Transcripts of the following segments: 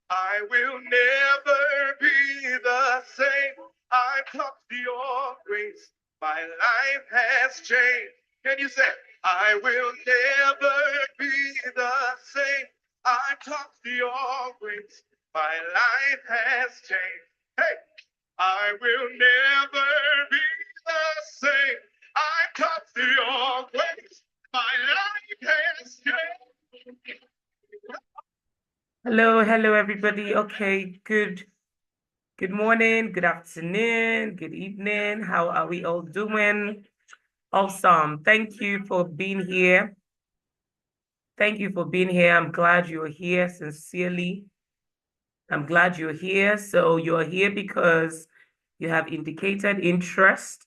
I will never be the same. I touched your grace. My life has changed. Can you say, I will never be the same. I touched your grace. My life has changed. Hey, I will never be the same. I touched your grace. My life has changed. Hello, everybody. Okay, good morning, good afternoon, good evening. How are we all doing? Awesome. Thank you for being here. Thank you for being here. I'm glad you're here, sincerely. I'm glad you're here. So you're here because you have indicated interest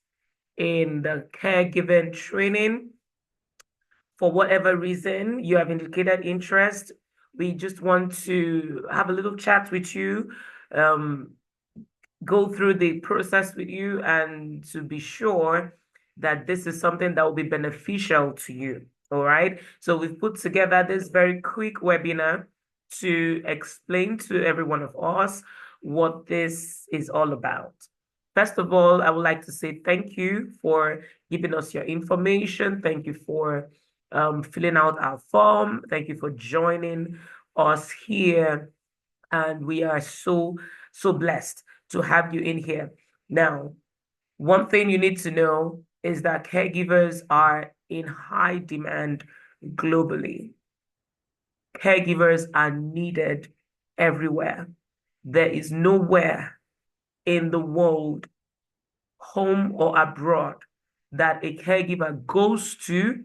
in the caregiving training. For whatever reason, you have indicated interest. We just want to have a little chat with you. Um, go through the process with you and to be sure that this is something that will be beneficial to you. All right. So we've put together this very quick webinar to explain to every one of us what this is all about. First of all, I would like to say thank you for giving us your information. Thank you for filling out our form. Thank you for joining us here. And we are so blessed to have you in here. Now, one thing you need to know is that caregivers are in high demand globally. Caregivers are needed everywhere. There is nowhere in the world, home or abroad, that a caregiver goes to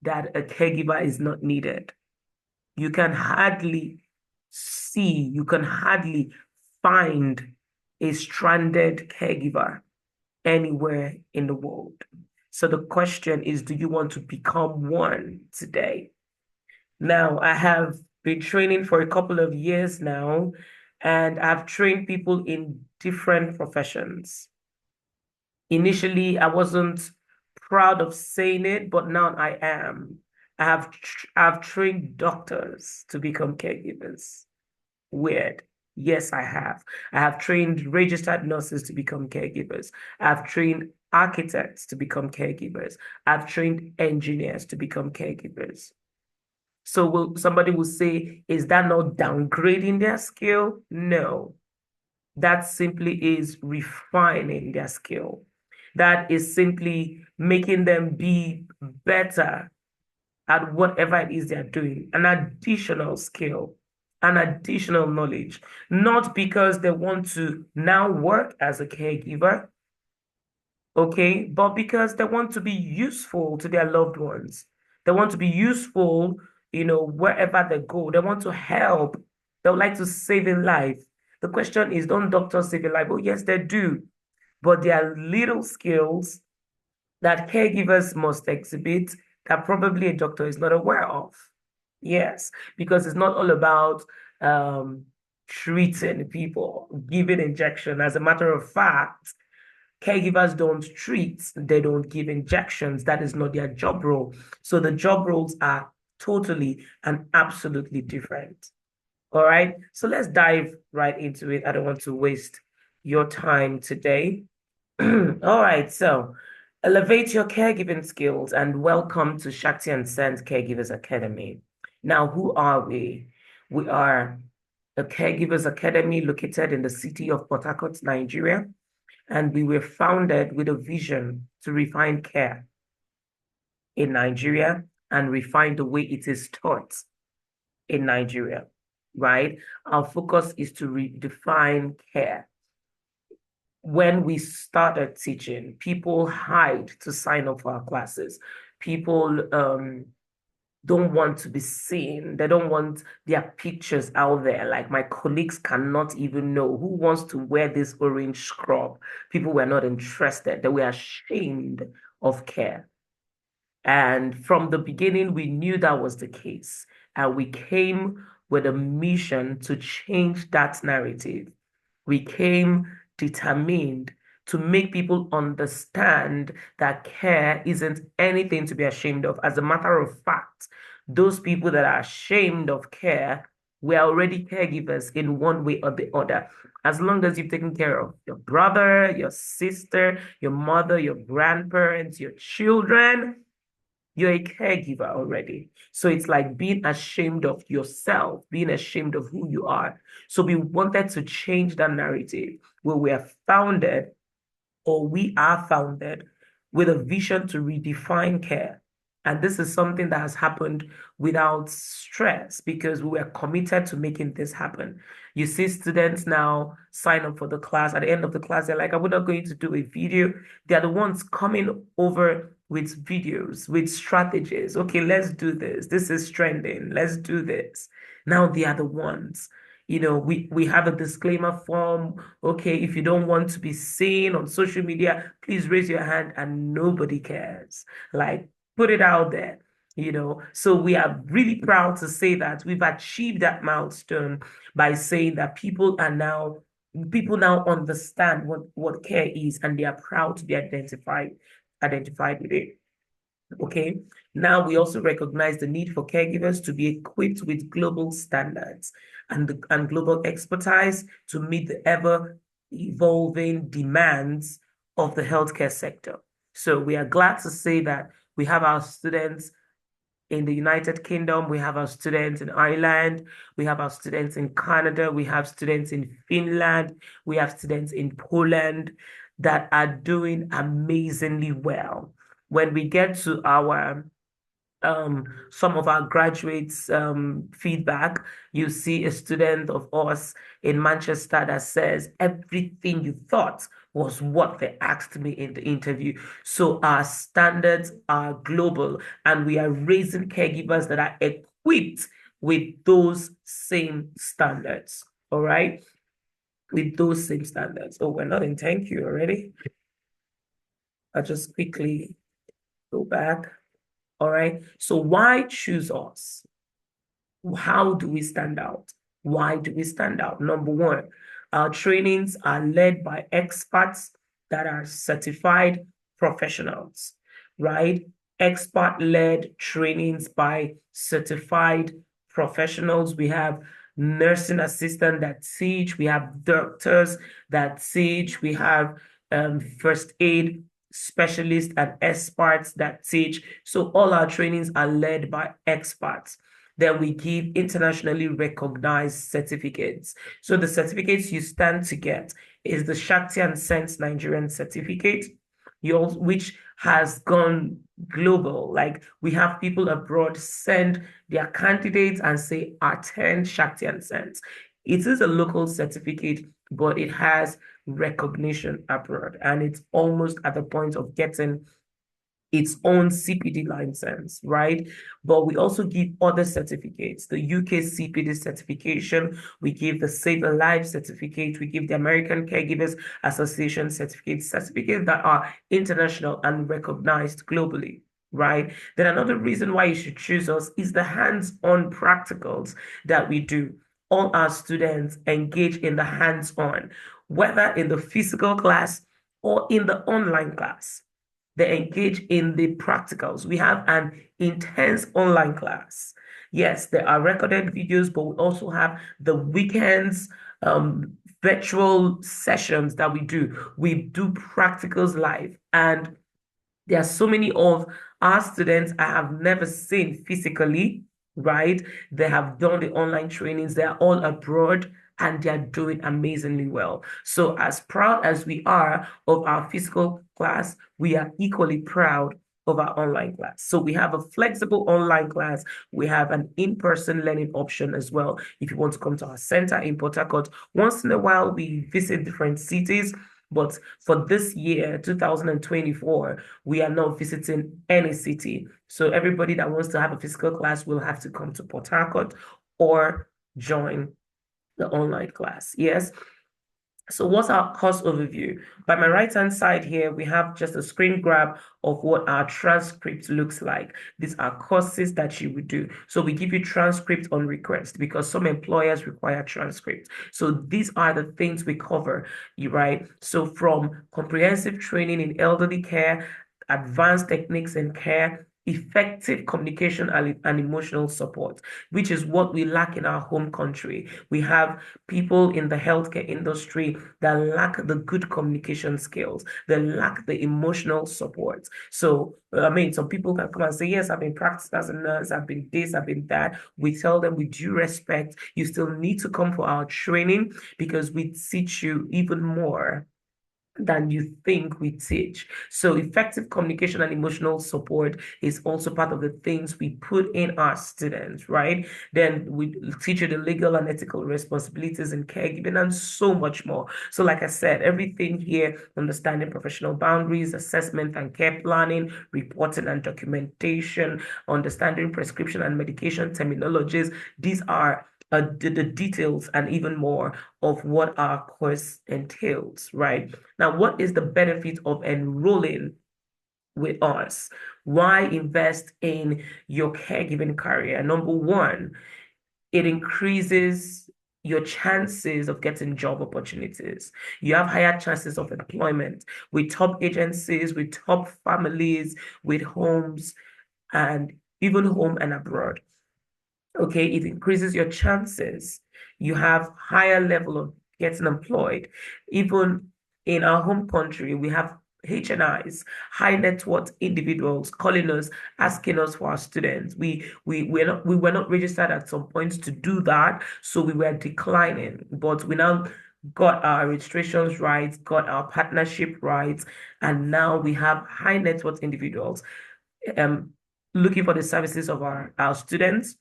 that a caregiver is not needed. You can hardly you can hardly find a stranded caregiver anywhere in the world. So the question is, do you want to become one today? Now, I have been training for a couple of years now, and I've trained people in different professions. Initially, I wasn't proud of saying it, but now I am. I've trained doctors to become caregivers. Weird. Yes, I have. I have trained registered nurses to become caregivers. I've trained architects to become caregivers. I've trained engineers to become caregivers. So somebody will say, is that not downgrading their skill? No. That simply is refining their skill. That is simply making them be better at whatever it is they're doing, an additional skill, an additional knowledge, not because they want to now work as a caregiver, okay, but because they want to be useful to their loved ones. They want to be useful, wherever they go. They want to help. They would like to save a life. The question is, don't doctors save a life? Oh, yes, they do. But there are little skills that caregivers must exhibit that probably a doctor is not aware of. Yes, because it's not all about treating people, giving injection. As a matter of fact, caregivers don't treat, they don't give injections. That is not their job role. So the job roles are totally and absolutely different. All right, so let's dive right into it. I don't want to waste your time today. All right, so elevate your caregiving skills and welcome to Shakti and Sense Caregivers Academy. Now, who are we? We are a Caregivers Academy located in the city of Port Harcourt, Nigeria, and we were founded with a vision to refine care in Nigeria and refine the way it is taught in Nigeria, right? Our focus is to redefine care. When we started teaching, people hide to sign up for our classes. People don't want to be seen. They don't want their pictures out there. Like my colleagues cannot even know who wants to wear this orange scrub. People were not interested. They were ashamed of care. And from the beginning, we knew that was the case. And we came with a mission to change that narrative. We came determined to make people understand that care isn't anything to be ashamed of. As a matter of fact, those people that are ashamed of care We are already caregivers in one way or the other. As long as you've taken care of your brother, your sister, your mother, your grandparents, your children, you're a caregiver already. So it's like being ashamed of yourself, being ashamed of who you are. So we wanted to change that narrative where we are founded, or we are founded with a vision to redefine care. And this is something that has happened without stress because we were committed to making this happen. You see students now sign up for the class. At the end of the class, they're like, I'm not going to do a video. They're the ones coming over with videos, with strategies. Okay, let's do this. This is trending. Let's do this. Now they are the ones. We have a disclaimer form. Okay, if you don't want to be seen on social media, please raise your hand, and nobody cares. Like, put it out there. So we are really proud to say that we've achieved that milestone by saying that people now understand what care is, and they are proud to be identified with it. Okay. Now we also recognize the need for caregivers to be equipped with global standards and global expertise to meet the ever evolving demands of the healthcare sector. So we are glad to say that we have our students in the United Kingdom, we have our students in Ireland, we have our students in Canada, we have students in Finland, we have students in Poland that are doing amazingly well. When we get to our some of our graduates feedback, you see a student of ours in Manchester that says everything you thought was what they asked me in the interview. So our standards are global, and we are raising caregivers that are equipped with those same standards. All right, with those same standards. Oh, we're not in thank you already. I'll just quickly go back. All right. So why choose us? How do we stand out? Why do we stand out? Number one, our trainings are led by experts that are certified professionals, right? Expert-led trainings by certified professionals. We have nursing assistants that teach, we have doctors that teach, we have first aid specialists and experts that teach. So all our trainings are led by experts. Then we give internationally recognized certificates. So the certificates you stand to get is the SHAKTI and SENSE Nigerian certificate, which has gone global. Like, we have people abroad send their candidates and say, attend SHAKTI and SENSE. It is a local certificate, but it has recognition abroad, and it's almost at the point of getting its own CPD license, right? But we also give other certificates, the UK CPD certification, we give the Save a Life certificate, we give the American Caregivers Association certificates that are international and recognized globally, right? Then another reason why you should choose us is the hands-on practicals that we do. All our students engage in the hands-on, whether in the physical class or in the online class. They engage in the practicals. We have an intense online class. Yes, there are recorded videos, but we also have the weekends virtual sessions that we do. We do practicals live, and there are so many of our students I have never seen physically, right? They have done the online trainings. They're all abroad, and they're doing amazingly well. So as proud as we are of our physical class, we are equally proud of our online class. So we have a flexible online class. We have an in-person learning option as well. If you want to come to our center in Port Harcourt, once in a while we visit different cities. But for this year, 2024, we are not visiting any city. So everybody that wants to have a physical class will have to come to Port Harcourt or join the online class. Yes. So what's our course overview? By my right-hand side here, we have just a screen grab of what our transcript looks like. These are courses that you would do. So we give you transcript on request because some employers require transcript. So these are the things we cover, right? So from comprehensive training in elderly care, advanced techniques in care, effective communication and emotional support, which is what we lack in our home country. We have people in the healthcare industry that lack the good communication skills, they lack the emotional support. So, I mean, some people can come and say, yes, I've been practicing as a nurse, I've been this, I've been that. We tell them with due respect, you still need to come for our training because we teach you even more than you think we teach. So effective communication and emotional support is also part of the things we put in our students, right? Then we teach you the legal and ethical responsibilities in caregiving and so much more. So like I said, everything here, understanding professional boundaries, assessment and care planning, reporting and documentation, understanding prescription and medication terminologies, these are the details and even more of what our course entails, right? Now, what is the benefit of enrolling with us? Why invest in your caregiving career? Number one, it increases your chances of getting job opportunities. You have higher chances of employment with top agencies, with top families, with homes, and even home and abroad. Okay, it increases your chances. You have higher level of getting employed. Even in our home country, we have HNIs, high net worth individuals calling us, asking us for our students. We were not registered at some point to do that, so we were declining. But we now got our registrations right, got our partnership right, and now we have high net worth individuals um looking for the services of our students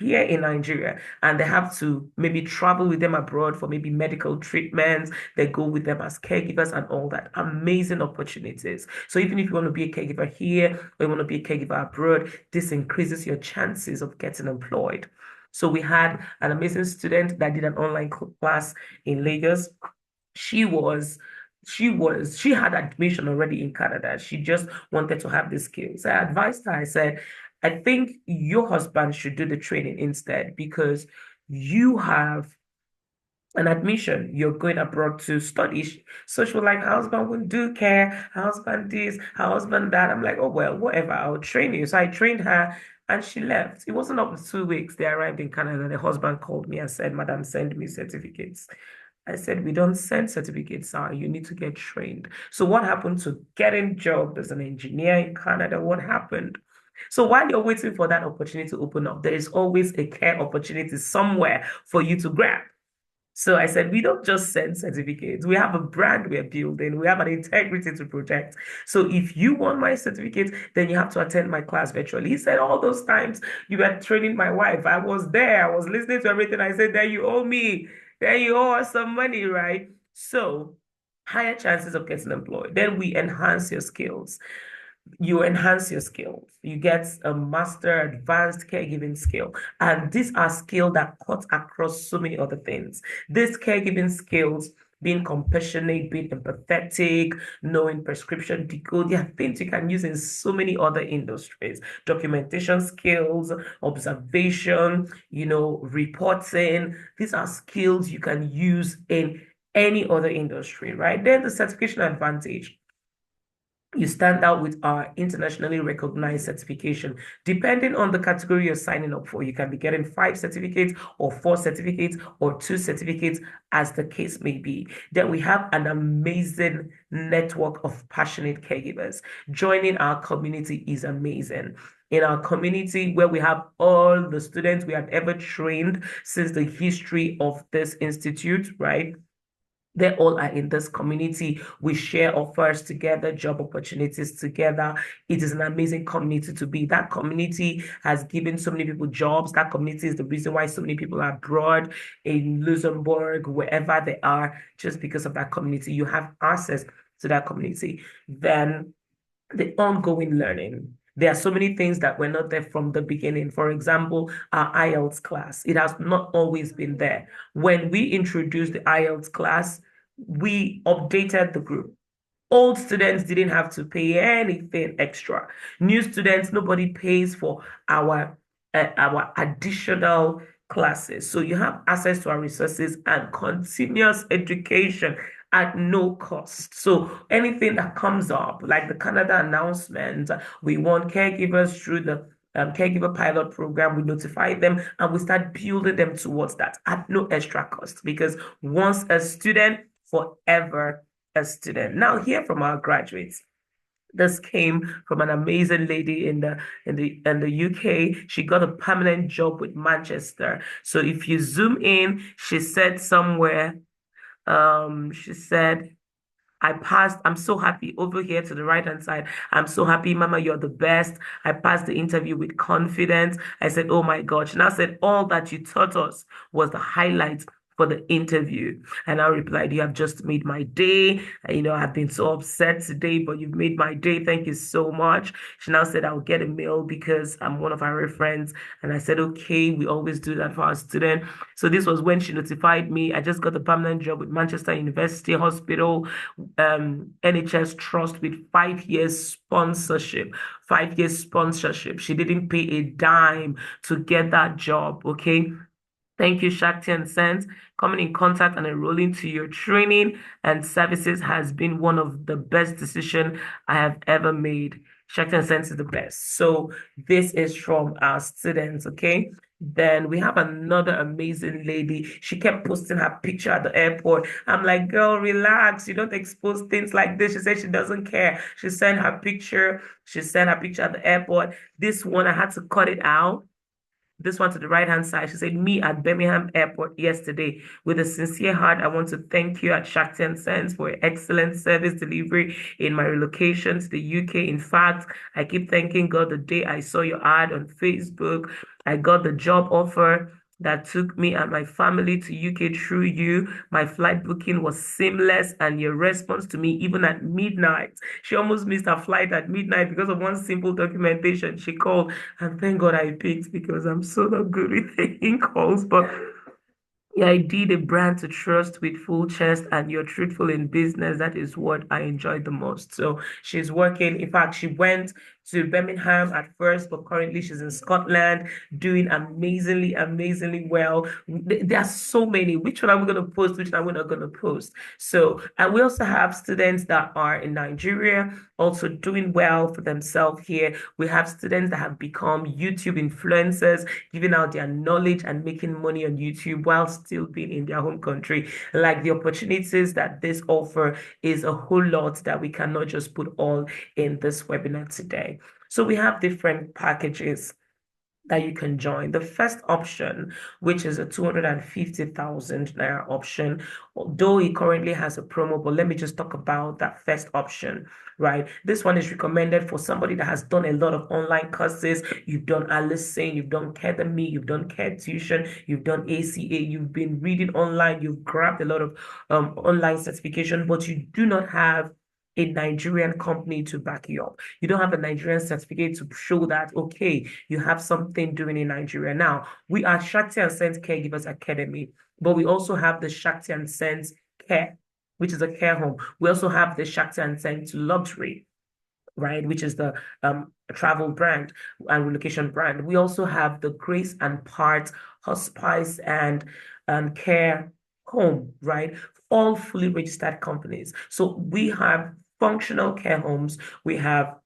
here in Nigeria, and they have to maybe travel with them abroad for maybe medical treatments. They go with them as caregivers and all that. Amazing opportunities. So even if you want to be a caregiver here or you want to be a caregiver abroad, this increases your chances of getting employed. So we had an amazing student that did an online class in Lagos. She was she had admission already in Canada. She just wanted to have the skills. I advised her, I said, I think your husband should do the training instead because you have an admission. You're going abroad to study. So she was like, her husband won't do care, her husband this, her husband that. I'm like, oh, well, whatever, I'll train you. So I trained her and she left. It wasn't up to 2 weeks. They arrived in Canada. The husband called me and said, Madam, send me certificates. I said, we don't send certificates out. You need to get trained. So what happened to getting job as an engineer in Canada? What happened? So while you're waiting for that opportunity to open up, there is always a care opportunity somewhere for you to grab. So I said, we don't just send certificates. We have a brand we're building. We have an integrity to protect. So if you want my certificate, then you have to attend my class virtually. He said, all those times you were training my wife, I was there. I was listening to everything. I said, there you owe me. There you owe us some money, right? So higher chances of getting employed. Then we enhance your skills. You enhance your skills. You get a master advanced caregiving skill. And these are skills that cut across so many other things. These caregiving skills, being compassionate, being empathetic, knowing prescription decode, there are things you can use in so many other industries. Documentation skills, observation, reporting. These are skills you can use in any other industry, right? Then the certification advantage. You stand out with our internationally recognized certification. Depending on the category you're signing up for, you can be getting 5 certificates or 4 certificates or 2 certificates, as the case may be. Then we have an amazing network of passionate caregivers. Joining our community is amazing. In our community, where we have all the students we have ever trained since the history of this institute, right? They all are in this community. We share offers together, job opportunities together. It is an amazing community to be. That community has given so many people jobs. That community is the reason why so many people are abroad, in Luxembourg, wherever they are, just because of that community. You have access to that community. Then the ongoing learning. There are so many things that were not there from the beginning. For example, our IELTS class. It has not always been there. When we introduced the IELTS class, we updated the group. Old students didn't have to pay anything extra. New students, nobody pays for our additional classes. So you have access to our resources and continuous education at no cost. So anything that comes up, like the Canada announcement, we want caregivers through the caregiver pilot program. We notify them and we start building them towards that at no extra cost, because once a student, forever a student. Now, hear from our graduates. This came from an amazing lady in the UK. She got a permanent job with Manchester. So if you zoom in, she said somewhere, she said, I passed. I'm so happy over here to the right hand side. I'm so happy, Mama, you're the best. I passed the interview with confidence. I said, oh my God. She now said, all that you taught us was the highlight for the interview. And I replied, you have just made my day. I've been so upset today, but you've made my day. Thank you so much. She now said, I'll get a mail because I'm one of our friends. And I said, okay, we always do that for our student. So this was when she notified me. I just got a permanent job with Manchester University Hospital, NHS Trust, with 5 years sponsorship. 5 years sponsorship. She didn't pay a dime to get that job. Okay. Thank you, Shakti and Sense. Coming in contact and enrolling to your training and services has been one of the best decisions I have ever made. Shakti and Sense is the best. So this is from our students, okay? Then we have another amazing lady. She kept posting her picture at the airport. I'm like, girl, relax. You don't expose things like this. She said she doesn't care. She sent her picture. She sent her picture at the airport. This one, I had to cut it out. This one to the right-hand side. She said, me at Birmingham Airport yesterday. With a sincere heart, I want to thank you at Shakti and Sense for your excellent service delivery in my relocation to the UK. In fact, I keep thanking God the day I saw your ad on Facebook. I got the job offer that took me and my family to UK through you. My flight booking was seamless, and your response to me, even at midnight. She almost missed her flight at midnight because of one simple documentation. She called, and thank God I picked, because I'm so not good with taking calls. But yeah, indeed, a brand to trust with full chest, and you're truthful in business. That is what I enjoy the most. So she's working. In fact, she went to Birmingham at first, but currently she's in Scotland doing amazingly, amazingly well. There are so many. Which one are we going to post? Which one are we not going to post? So, and we also have students that are in Nigeria also doing well for themselves here. We have students that have become YouTube influencers, giving out their knowledge and making money on YouTube while still being in their home country. Like, the opportunities that this offer is a whole lot that we cannot just put all in this webinar today. So we have different packages that you can join. The first option, which is a 250,000 naira option, although it currently has a promo, but let me just talk about that first option, right? This one is recommended for somebody that has done a lot of online courses. You've done Allison, you've done Academy, you've done Care Tuition, you've done ACA, you've been reading online, you've grabbed a lot of online certification, but you do not have a Nigerian company to back you up. You don't have a Nigerian certificate to show that, okay, you have something doing in Nigeria. Now, we are Shakti and Sense Caregivers Academy, but we also have the Shakti and Sense Care, which is a care home. We also have the Shakti and Sense Luxury, right, which is the travel brand and relocation brand. We also have the Grace and Part Hospice and Care Home, right? All fully registered companies. So we have functional care homes. We have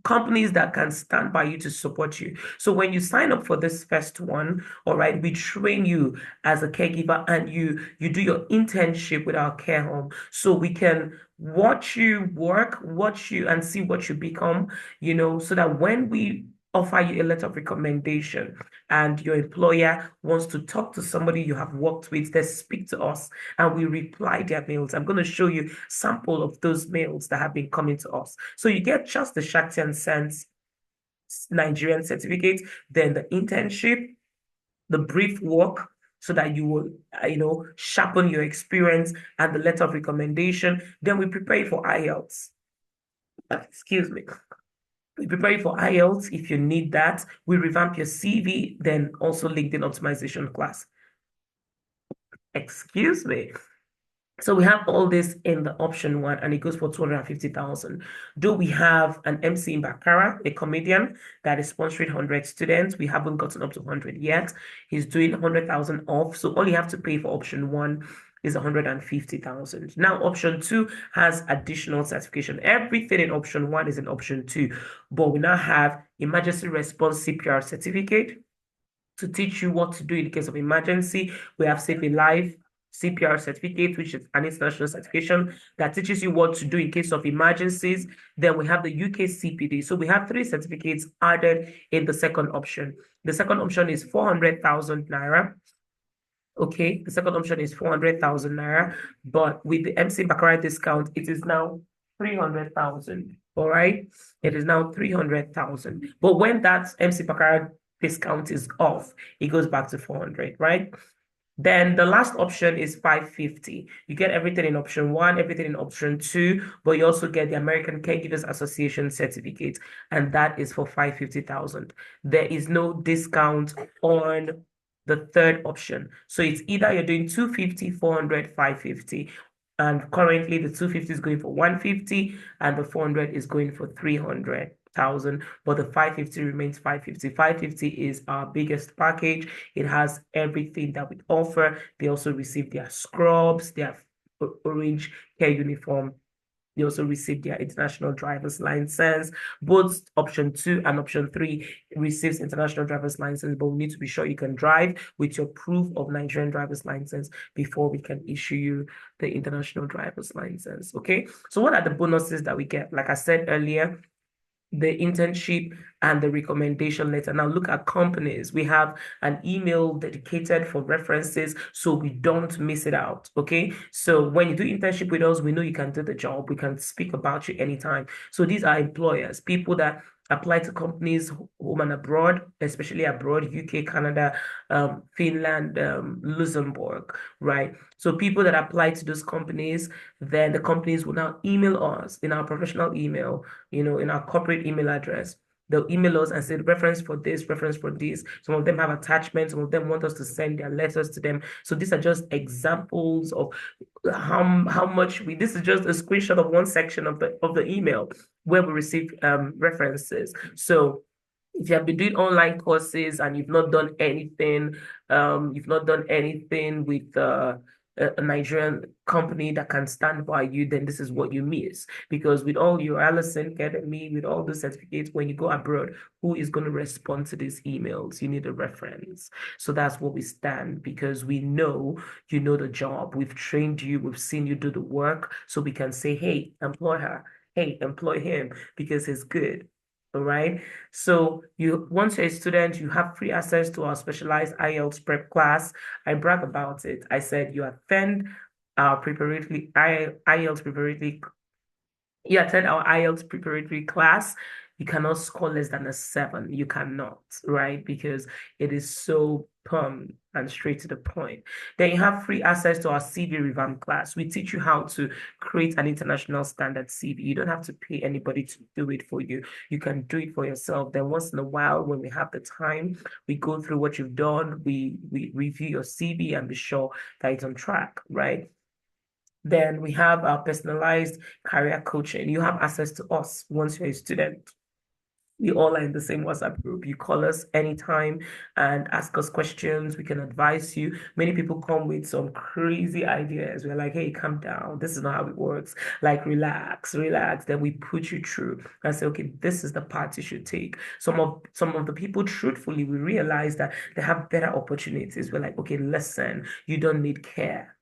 companies that can stand by you to support you. So when you sign up for this first one, all right, we train you as a caregiver, and you do your internship with our care home. So we can watch you work, watch you and see what you become, so that when we offer you a letter of recommendation and your employer wants to talk to somebody you have worked with, they speak to us and we reply their mails. I'm going to show you sample of those mails that have been coming to us. So you get just the Shakti and Sense Nigerian certificate, then the internship, the brief work, so that you will, sharpen your experience, and the letter of recommendation. Then we prepare you for IELTS. Excuse me. We prepare you for IELTS if you need that. We revamp your CV, then also LinkedIn optimization class. Excuse me. So we have all this in the option one, and it goes for 250,000. Do we have an MC in Bakara, a comedian that is sponsoring 100 students? We haven't gotten up to 100 yet. He's doing 100,000 off. So all you have to pay for option one is 150,000. Now, option 2 has additional certification. Everything in option 1 is in option 2, but we now have emergency response CPR certificate to teach you what to do in case of emergency. We have Save a Life CPR certificate, which is an international certification that teaches you what to do in case of emergencies. Then we have the UK CPD. So we have 3 certificates added in the second option. The second option is 400,000 naira. Okay, the second option is 400,000 naira, but with the MC Baccarat discount, it is now 300,000. All right, it is now 300,000. But when that MC Baccarat discount is off, it goes back to 400, right? Then the last option is 550. You get everything in option 1, everything in option 2, but you also get the American Caregivers Association certificate, and that is for 550,000. There is no discount on the third option. So it's either you're doing 250, 400, 550. And currently the 250 is going for 150 and the 400 is going for 300,000, but the 550 remains 550. 550 is our biggest package. It has everything that we offer. They also receive their scrubs, their orange care uniform. They also receive their international driver's license. Both option 2 and option 3 receives international driver's license, but we need to be sure you can drive with your proof of Nigerian driver's license before we can issue you the international driver's license. Okay, so what are the bonuses that we get? Like I said earlier, the internship and the recommendation letter. Now look at companies. We have an email dedicated for references so we don't miss it out. Okay. So when you do internship with us, we know you can do the job. We can speak about you anytime. So these are employers, people that apply to companies home and abroad, especially abroad, UK, Canada, Finland, Luxembourg, right? So people that apply to those companies, then the companies will now email us in our professional email, in our corporate email address. They'll email us and say reference for this, reference for this. Some of them have attachments. Some of them want us to send their letters to them. So these are just examples of how much this is just a screenshot of one section of the email where we receive references. So if you have been doing online courses and you've not done anything, with a Nigerian company that can stand by you, then this is what you miss. Because with all your Allison Academy, with all the certificates, when you go abroad, who is going to respond to these emails? You need a reference. So that's what we stand, because we know you know the job. We've trained you, we've seen you do the work, so we can say, hey, employ her. Hey, employ him because he's good. All right. So once you're a student, you have free access to our specialized IELTS prep class. I brag about it. I said you attend our IELTS preparatory. You attend our IELTS preparatory class. You cannot score less than a 7. You cannot, right? Because it is so and straight to the point. Then you have free access to our CV revamp class. We teach you how to create an international standard CV. You don't have to pay anybody to do it for you. You can do it for yourself. Then once in a while, when we have the time, we go through what you've done. We review your CV and be sure that it's on track, right? Then we have our personalized career coaching. You have access to us once you're a student. We all are in the same WhatsApp group. You call us anytime and ask us questions. We can advise you. Many people come with some crazy ideas. We're like, hey, calm down. This is not how it works. Like, relax, relax. Then we put you through and say, okay, this is the path you should take. Some of the people, truthfully, we realize that they have better opportunities. We're like, okay, listen, you don't need care.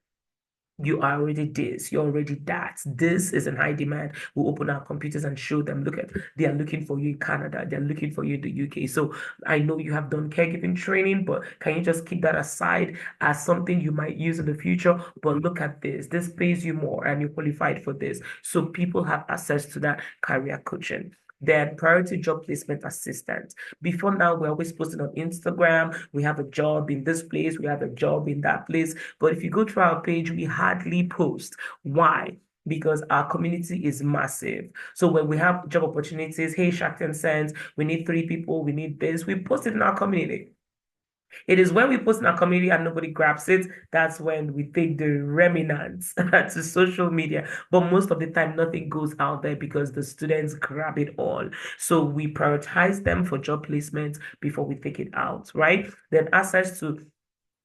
You are already this, you're already that. This is in high demand. We'll open our computers and show them, look at, they are looking for you in Canada, they're looking for you in the UK. So I know you have done caregiving training, but can you just keep that aside as something you might use in the future? But look at this pays you more and you're qualified for this. So people have access to that career coaching. Then priority job placement assistant. Before now, we're always posting on Instagram. We have a job in this place. We have a job in that place. But if you go to our page, we hardly post. Why? Because our community is massive. So when we have job opportunities, hey, SHAKTI and Sense, we need 3 people, we need this, we post it in our community. It is when we post in our community and nobody grabs it, that's when we take the remnants to social media. But most of the time, nothing goes out there because the students grab it all. So we prioritize them for job placement before we take it out, right? Then access to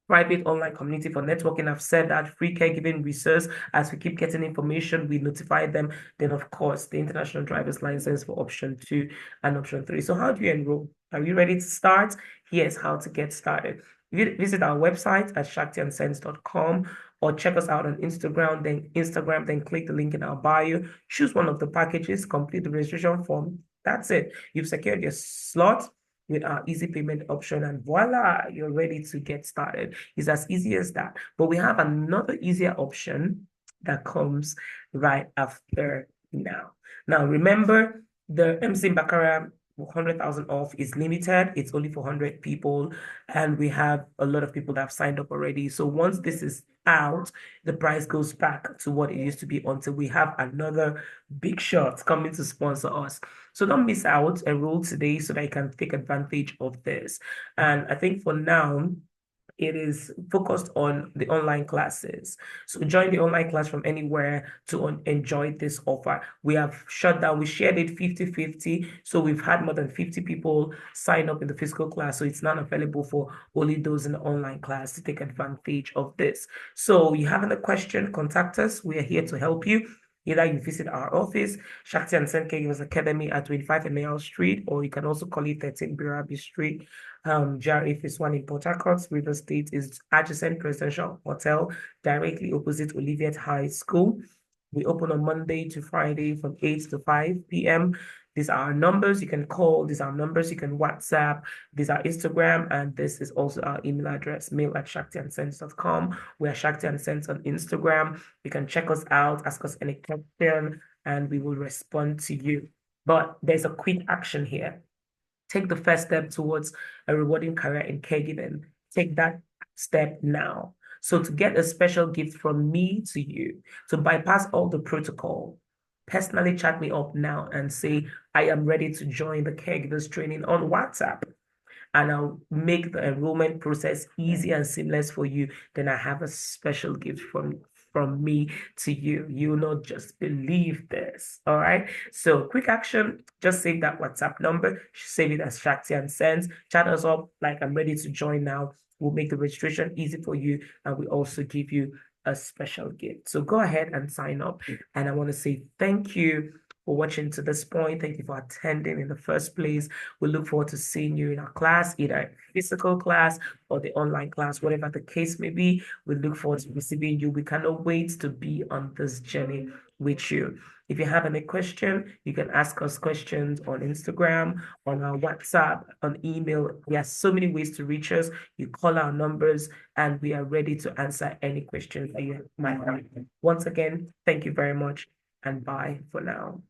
private online community for networking. I've said that free caregiving resource. As we keep getting information, we notify them. Then, of course, the international driver's license for option 2 and option 3. So how do you enroll? Are you ready to start? Here's how to get started. Visit our website at shaktiandsense.com or check us out on Instagram, then click the link in our bio, choose one of the packages, complete the registration form. That's it. You've secured your slot with our easy payment option, and voila, you're ready to get started. It's as easy as that. But we have another easier option that comes right after now. Now, remember, the MC Baccarat 100,000 off is limited. It's only for 100 people, and we have a lot of people that have signed up already. So once this is out, the price goes back to what it used to be until we have another big shot coming to sponsor us. So don't miss out. Enroll today so that you can take advantage of this. And I think for now, it is focused on the online classes. So join the online class from anywhere to enjoy this offer. We have shut down, we shared it 50-50. So we've had more than 50 people sign up in the physical class. So it's not available for only those in the online class to take advantage of this. So you have any question, contact us. We are here to help you. Either you visit our office, Shakti and Sen Caregivers Academy at 25 Emeyal Street, or you can also call it 13 Birabi Street. GRA Phase 1 in Port Harcourt, River State is adjacent Presidential Hotel, directly opposite Olivet High School. We open on Monday to Friday from 8 to 5 p.m. These are our numbers you can call. These are numbers you can WhatsApp. These are Instagram. And this is also our email address, mail@shaktiandsense.com. We are Shakti and Sense on Instagram. You can check us out, ask us any question, and we will respond to you. But there's a quick action here. Take the first step towards a rewarding career in caregiving. Take that step now. So to get a special gift from me to you, to bypass all the protocol, personally chat me up now and say, I am ready to join the caregivers training on WhatsApp. And I'll make the enrollment process easy and seamless for you. Then I have a special gift from me to you. You will not just believe this. All right. So quick action, just save that WhatsApp number, save it as Shakti and Sense. Chat us up like I'm ready to join now. We'll make the registration easy for you, and we also give you a special gift. So go ahead and sign up. And I want to say thank you for watching to this point. Thank you for attending in the first place. We look forward to seeing you in our class, either physical class or the online class, whatever the case may be. We look forward to receiving you. We cannot wait to be on this journey with you. If you have any question, you can ask us questions on Instagram, on our WhatsApp, on email. There are so many ways to reach us. You call our numbers, and we are ready to answer any questions that you might have. Once again, thank you very much, and bye for now.